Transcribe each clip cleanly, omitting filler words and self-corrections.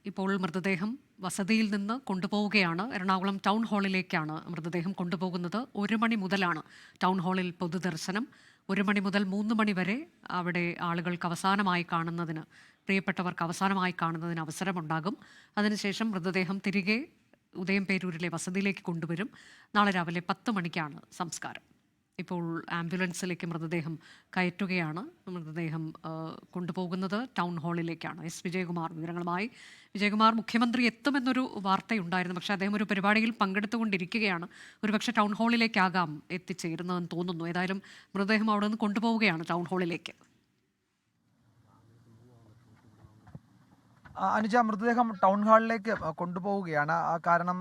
ഇപ്പോൾ മൃതദേഹം വസതിയിൽ നിന്ന് കൊണ്ടുപോവുകയാണ്. എറണാകുളം ടൗൺ ഹാളിലേക്കാണ് മൃതദേഹം കൊണ്ടുപോകുന്നത്. 1 മണി മുതലാണ് ടൗൺ ഹാളിൽ പൊതുദർശനം. 1 മണി മുതൽ 3 മണി വരെ അവിടെ ആളുകൾക്ക് അവസാനമായി കാണുന്നതിന്, പ്രിയപ്പെട്ടവർക്ക് അവസാനമായി കാണുന്നതിന് അവസരമുണ്ടാകും. അതിനുശേഷം മൃതദേഹം തിരികെ ഉദയംപേരൂരിലെ വസതിയിലേക്ക് കൊണ്ടുവരും. നാളെ രാവിലെ 10 മണിക്കാണ് സംസ്കാരം. ഇപ്പോൾ ആംബുലൻസിലേക്ക് മൃതദേഹം കയറ്റുകയാണ്. മൃതദേഹം കൊണ്ടുപോകുന്നത് ടൗൺ ഹാളിലേക്കാണ്. എസ് വിജയകുമാർ വിവരങ്ങളുമായി. വിജയകുമാർ, മുഖ്യമന്ത്രി എത്തുമെന്നൊരു വാർത്തയുണ്ടായിരുന്നു, പക്ഷേ അദ്ദേഹം ഒരു പരിപാടിയിൽ പങ്കെടുത്തുകൊണ്ടിരിക്കുകയാണ്. ഒരുപക്ഷെ ടൗൺ ഹാളിലേക്കാകാം എത്തിച്ചേരുന്നതെന്ന് തോന്നുന്നു. ഏതായാലും മൃതദേഹം അവിടെ നിന്ന് കൊണ്ടുപോവുകയാണ് ടൗൺ ഹാളിലേക്ക്. അനുജ, മൃതദേഹം ടൗൺ ഹാളിലേക്ക് കൊണ്ടുപോവുകയാണ്. കാരണം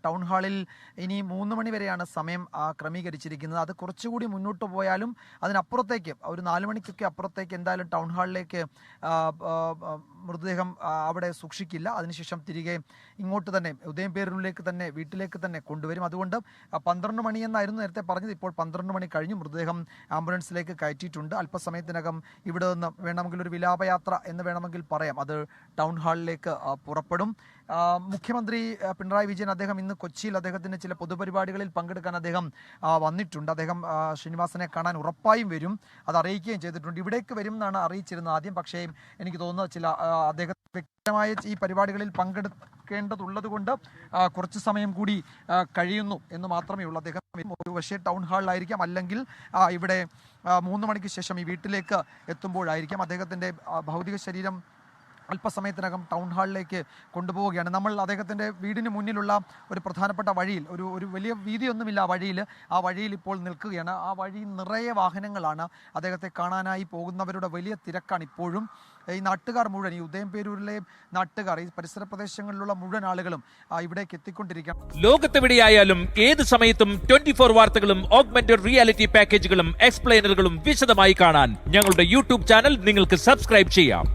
ടൗൺ ഹാളിൽ ഇനി 3 മണി വരെയാണ് സമയം ക്രമീകരിച്ചിരിക്കുന്നത്. അത് കുറച്ചുകൂടി മുന്നോട്ട് പോയാലും അതിനപ്പുറത്തേക്ക് ഒരു 4 മണിക്കൊക്കെ അപ്പുറത്തേക്ക് എന്തായാലും ടൗൺ ഹാളിലേക്ക് മൃതദേഹം അവിടെ സൂക്ഷിക്കില്ല. അതിനുശേഷം തിരികെ ഇങ്ങോട്ട് തന്നെ ഉദയംപേരൂരിലേക്ക് തന്നെ, വീട്ടിലേക്ക് തന്നെ കൊണ്ടുവരും. അതുകൊണ്ട് 12 മണി എന്നായിരുന്നു നേരത്തെ പറഞ്ഞത്. ഇപ്പോൾ 12 മണി കഴിഞ്ഞു. മൃതദേഹം ആംബുലൻസിലേക്ക് കയറ്റിയിട്ടുണ്ട്. അല്പസമയത്തിനകം ഇവിടെ നിന്ന് വേണമെങ്കിൽ ഒരു വിലാപയാത്ര എന്ന് വേണമെങ്കിൽ പറയാം, അത് ടൗൺ ഹാളിലേക്ക് പുറപ്പെടും. മുഖ്യമന്ത്രി പിണറായി വിജയൻ അദ്ദേഹം ഇന്ന് കൊച്ചിയിൽ അദ്ദേഹത്തിന് ചില പൊതുപരിപാടികളിൽ പങ്കെടുക്കാൻ അദ്ദേഹം വന്നിട്ടുണ്ട്. അദ്ദേഹം ശ്രീനിവാസനെ കാണാൻ ഉറപ്പായും വരും, അത് അറിയിക്കുകയും ചെയ്തിട്ടുണ്ട്. ഇവിടേക്ക് വരും എന്നാണ് അറിയിച്ചിരുന്നത് ആദ്യം. പക്ഷേ എനിക്ക് തോന്നുന്നത് ചില അദ്ദേഹം വ്യക്തമായ ഈ പരിപാടികളിൽ പങ്കെടുക്കേണ്ടതുള്ളത് കൊണ്ട് കുറച്ച് സമയം കൂടി കഴിയുന്നു എന്ന് മാത്രമേ ഉള്ളൂ. അദ്ദേഹം ഒരു പക്ഷേ ടൗൺ ഹാളിലായിരിക്കാം, അല്ലെങ്കിൽ ഇവിടെ 3 മണിക്ക് ശേഷം ഈ വീട്ടിലേക്ക് എത്തുമ്പോഴായിരിക്കാം. അദ്ദേഹത്തിൻ്റെ ഭൗതിക ശരീരം അല്പസമയത്തിനകം ടൗൺ ഹാളിലേക്ക് കൊണ്ടുപോവുകയാണ്. നമ്മൾ അദ്ദേഹത്തിൻ്റെ വീടിന് മുന്നിലുള്ള ഒരു പ്രധാനപ്പെട്ട വഴിയിൽ, ഒരു വലിയ വീതിയൊന്നുമില്ല ആ വഴിയിൽ ഇപ്പോൾ നിൽക്കുകയാണ്. ആ വഴി നിറയെ വാഹനങ്ങളാണ്. അദ്ദേഹത്തെ കാണാനായി പോകുന്നവരുടെ വലിയ തിരക്കാണ് ഇപ്പോഴും. ഈ നാട്ടുകാർ മുഴുവൻ, ഈ ഉദയംപേരൂരിലെ നാട്ടുകാർ, ഈ പരിസര പ്രദേശങ്ങളിലുള്ള മുഴുവൻ ആളുകളും ഇവിടേക്ക് എത്തിക്കൊണ്ടിരിക്കുകയാണ്. ലോകത്തെവിടെയായാലും ഏത് സമയത്തും 24 വാർത്തകളും ഓഗ്മെന്റഡ് റിയാലിറ്റി പാക്കേജുകളും എക്സ്പ്ലെയിനറുകളും വിശദമായി കാണാൻ ഞങ്ങളുടെ യൂട്യൂബ് ചാനൽ നിങ്ങൾക്ക് സബ്സ്ക്രൈബ് ചെയ്യാം.